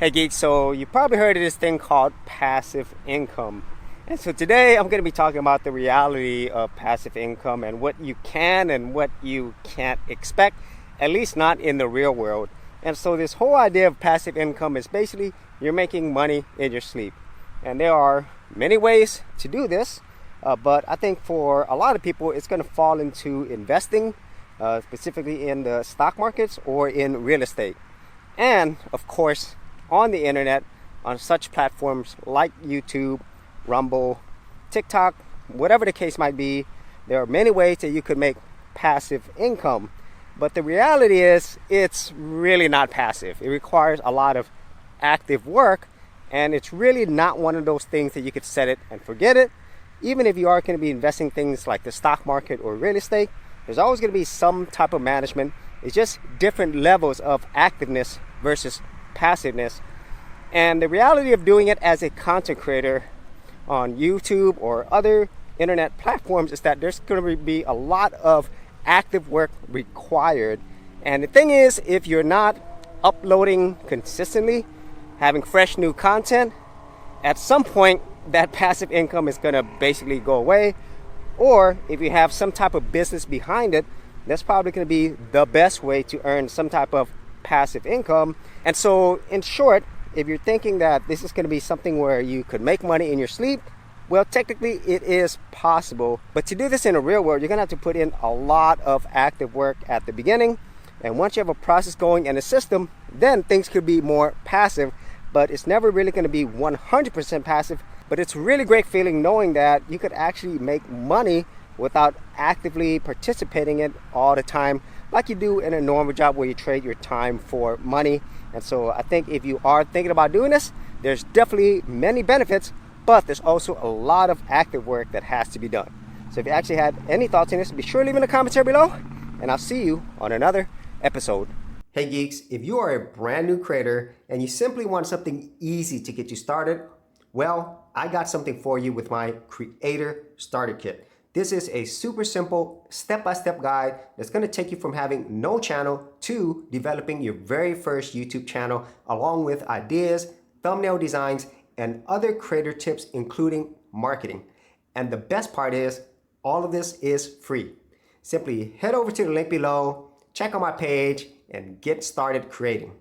Hey Geek, so you probably heard of this thing called passive income. And so today I'm going to be talking about the reality of passive income and what you can and what you can't expect, at least not in the real world. And so this whole idea of passive income is basically you're making money in your sleep. And there are many ways to do this, but I think for a lot of people it's going to fall into investing, specifically in the stock markets or in real estate. And of course, on the internet, on such platforms like YouTube, Rumble, TikTok, whatever the case might be, there are many ways that you could make passive income. But the reality is, it's really not passive. It requires a lot of active work, and it's really not one of those things that you could set it and forget it. Even if you are going to be investing things like the stock market or real estate, there's always going to be some type of management. It's just different levels of activeness versus passiveness. And the reality of doing it as a content creator on YouTube or other internet platforms is that there's going to be a lot of active work required. And the thing is, if you're not uploading consistently, having fresh new content, at some point that passive income is going to basically go away. Or if you have some type of business behind it, that's probably going to be the best way to earn some type of passive income. And so in short, if you're thinking that this is going to be something where you could make money in your sleep, well, technically it is possible. But to do this in the real world, you're going to have to put in a lot of active work at the beginning. And once you have a process going and a system, then things could be more passive. But it's never really going to be 100% passive. But it's a really great feeling knowing that you could actually make money without actively participating in it all the time, like you do in a normal job where you trade your time for money. And so I think if you are thinking about doing this, there's definitely many benefits, but there's also a lot of active work that has to be done. So if you actually had any thoughts on this, be sure to leave in the comments here below, and I'll see you on another episode. Hey Geeks, if you are a brand new creator and you simply want something easy to get you started, well, I got something for you with my Creator Starter Kit. This is a super simple step-by-step guide that's going to take you from having no channel to developing your very first YouTube channel, along with ideas, thumbnail designs, and other creator tips, including marketing. And the best part is, all of this is free. Simply head over to the link below, check out my page, and get started creating.